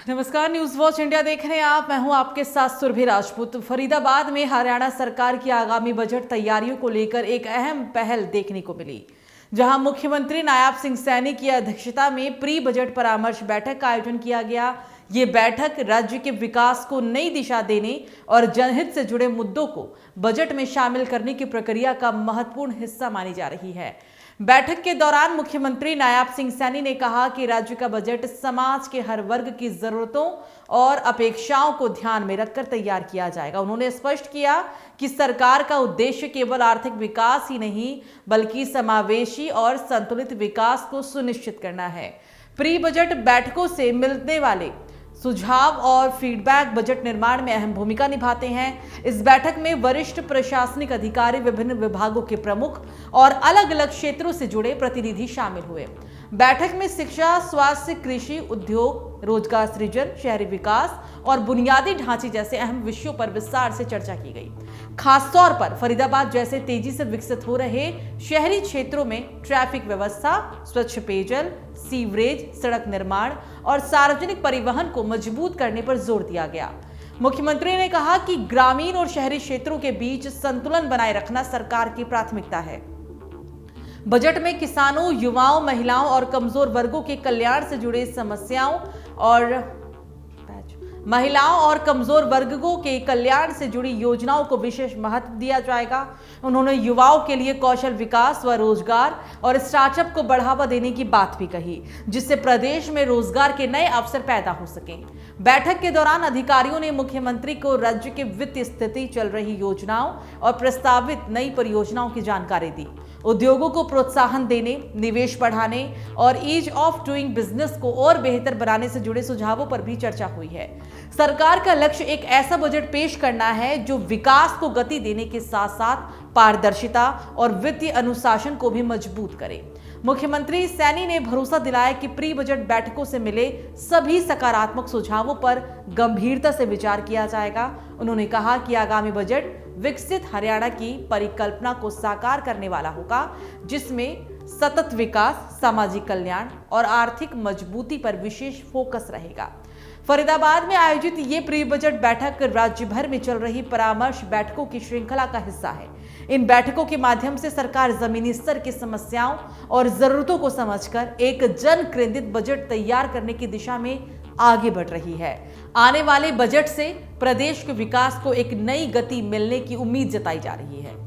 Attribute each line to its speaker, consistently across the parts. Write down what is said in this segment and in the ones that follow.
Speaker 1: नमस्कार, news watch India देख रहे हैं आप। मैं हूं आपके साथ सुरभि राजपूत। फरीदाबाद में हरियाणा सरकार की आगामी बजट तैयारियों को लेकर एक अहम पहल देखने को मिली, जहां मुख्यमंत्री नायब सिंह सैनी की अध्यक्षता में प्री बजट परामर्श बैठक का आयोजन किया गया। ये बैठक राज्य के विकास को नई दिशा देने और जनहित से जुड़े मुद्दों को बजट में शामिल करने की प्रक्रिया का महत्वपूर्ण हिस्सा मानी जा रही है। बैठक के दौरान मुख्यमंत्री नायब सिंह सैनी ने कहा कि राज्य का बजट समाज के हर वर्ग की जरूरतों और अपेक्षाओं को ध्यान में रखकर तैयार किया जाएगा। उन्होंने स्पष्ट किया कि सरकार का उद्देश्य केवल आर्थिक विकास ही नहीं, बल्कि समावेशी और संतुलित विकास को सुनिश्चित करना है। प्री बजट बैठकों से मिलने वाले सुझाव और फीडबैक बजट निर्माण में अहम भूमिका निभाते हैं। इस बैठक में वरिष्ठ प्रशासनिक अधिकारी, विभिन्न विभागों के प्रमुख और अलग अलग क्षेत्रों से जुड़े प्रतिनिधि शामिल हुए। बैठक में शिक्षा, स्वास्थ्य, कृषि, उद्योग, रोजगार सृजन, शहरी विकास और बुनियादी ढांचे जैसे अहम विषयों पर विस्तार से चर्चा की गई। खासतौर पर फरीदाबाद जैसे तेजी से विकसित हो रहे शहरी क्षेत्रों में ट्रैफिक व्यवस्था, स्वच्छ पेयजल, सीवरेज, सड़क निर्माण और सार्वजनिक परिवहन को मजबूत करने पर जोर दिया गया। मुख्यमंत्री ने कहा कि ग्रामीण और शहरी क्षेत्रों के बीच संतुलन बनाए रखना सरकार की प्राथमिकता है। बजट में किसानों, युवाओं, महिलाओं और कमजोर वर्गों के कल्याण से जुड़े समस्याओं और कमजोर वर्गों के कल्याण से जुड़ी योजनाओं को विशेष महत्व दिया जाएगा। उन्होंने युवाओं के लिए कौशल विकास, स्वरोजगार और स्टार्टअप को बढ़ावा देने की बात भी कही, जिससे प्रदेश में रोजगार के नए अवसर पैदा हो सकें। बैठक के दौरान अधिकारियों ने मुख्यमंत्री को राज्य के वित्तीय स्थिति, चल रही योजनाओं और प्रस्तावित नई परियोजनाओं की जानकारी दी। उद्योगों को प्रोत्साहन देने, निवेश बढ़ाने और ईज ऑफ डूइंग बिजनेस को और बेहतर बनाने से जुड़े सुझावों पर भी चर्चा हुई है। सरकार का लक्ष्य एक ऐसा बजट पेश करना है जो विकास को गति देने के साथ साथ पारदर्शिता और वित्तीय अनुशासन को भी मजबूत करे। मुख्यमंत्री सैनी ने भरोसा दिलाया कि प्री बजट बैठकों से मिले सभी सकारात्मक सुझावों पर गंभीरता से विचार किया जाएगा। उन्होंने कहा कि आगामी बजट विकसित हरियाणा की परिकल्पना को साकार करने वाला होगा, जिसमें सतत विकास, सामाजिक कल्याण और आर्थिक मजबूती पर विशेष फोकस रहेगा। फरीदाबाद में आयोजित ये प्री बजट बैठक राज्य भर में चल रही परामर्श बैठकों की श्रृंखला का हिस्सा है। इन बैठकों के माध्यम से सरकार जमीनी स्तर की समस्याओं और जरूरतों को समझकर एक जन केंद्रित बजट तैयार करने की दिशा में आगे बढ़ रही है। आने वाले बजट से प्रदेश के विकास को एक नई गति मिलने की उम्मीद जताई जा रही है।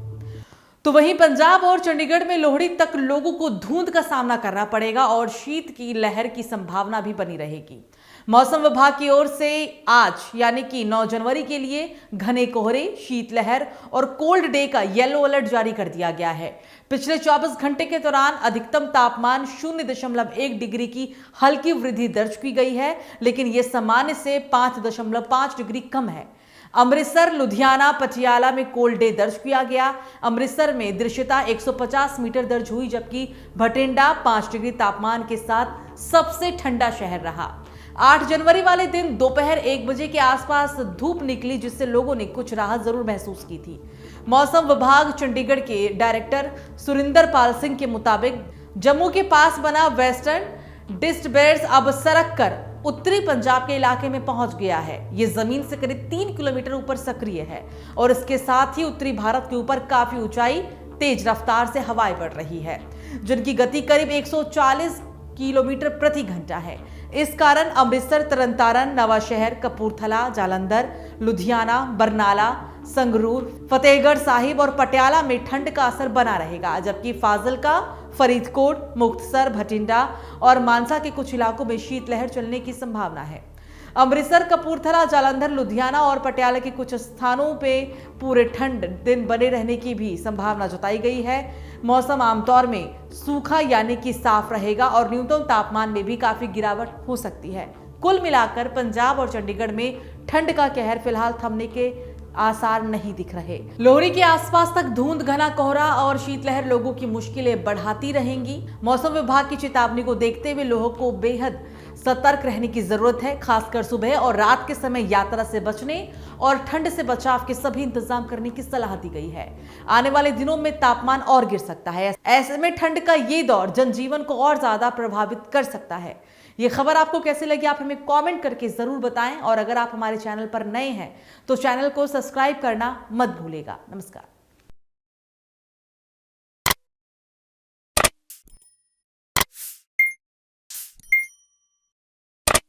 Speaker 1: तो वहीं पंजाब और चंडीगढ़ में लोहड़ी तक लोगों को धुंध का सामना करना पड़ेगा और शीत की लहर की संभावना भी बनी रहेगी। मौसम विभाग की ओर से आज यानी कि 9 जनवरी के लिए घने कोहरे, शीतलहर और कोल्ड डे का येलो अलर्ट जारी कर दिया गया है। पिछले 24 घंटे के दौरान अधिकतम तापमान 0.1 डिग्री की हल्की वृद्धि दर्ज की गई है, लेकिन यह सामान्य से 5.5 डिग्री कम है। अमृतसर, लुधियाना, पटियाला में कोल्ड डे दर्ज किया गया। अमृतसर में दृश्यता 150 मीटर दर्ज हुई, जबकि भटिंडा 5 डिग्री तापमान के साथ सबसे ठंडा शहर रहा। 8 जनवरी वाले दिन दोपहर 1 बजे के आसपास धूप निकली, जिससे लोगों ने कुछ राहत जरूर महसूस की थी। मौसम विभाग चंडीगढ़ के डायरेक्टर सुरिंदर पाल सिंह के मुताबिक जम्मू के पास बना वेस्टर्न डिस्टर्बेंस अब सरक कर उत्तरी पंजाब के इलाके में पहुंच गया है। ये जमीन से करीब 3 किलोमीटर ऊपर सक्रिय है और इसके साथ ही उत्तरी भारत के ऊपर काफी ऊंचाई, तेज रफ्तार से हवाएं बढ़ रही है, जिनकी गति करीब 140 किलोमीटर प्रति घंटा है। इस कारण अमृतसर, तरनतारन, नवाशहर, कपूरथला, जालंधर, लुधियाना, बरनाला, संगरूर, फतेहगढ़ साहिब और पटियाला में ठंड का असर बना रहेगा, जबकि फाजिल्का, फरीदकोट, मुक्तसर, भटिंडा और मानसा के कुछ इलाकों में शीतलहर चलने की संभावना है। अमृतसर, कपूरथला, जालंधर, लुधियाना और पटियाला के कुछ स्थानों पे पूरे ठंड दिन बने रहने की भी संभावना जताई गई है। मौसम आमतौर में सूखा यानी कि साफ रहेगा और न्यूनतम तापमान में भी काफी गिरावट हो सकती है। कुल मिलाकर पंजाब और चंडीगढ़ में ठंड का कहर फिलहाल थमने के आसार नहीं दिख रहे। लोहड़ी के आसपास तक धुंध, घना कोहरा और शीतलहर लोगों की मुश्किलें बढ़ाती रहेंगी। मौसम विभाग की चेतावनी को देखते हुए लोगों को बेहद सतर्क रहने की जरूरत है। खासकर सुबह और रात के समय यात्रा से बचने और ठंड से बचाव के सभी इंतजाम करने की सलाह दी गई है। आने वाले दिनों में तापमान और गिर सकता है। ऐसे में ठंड का ये दौर जनजीवन को और ज्यादा प्रभावित कर सकता है। ये खबर आपको कैसे लगी आप हमें कमेंट करके जरूर बताएं और अगर आप हमारे चैनल पर नए हैं तो चैनल को सब्सक्राइब करना मत भूलिएगा। नमस्कार।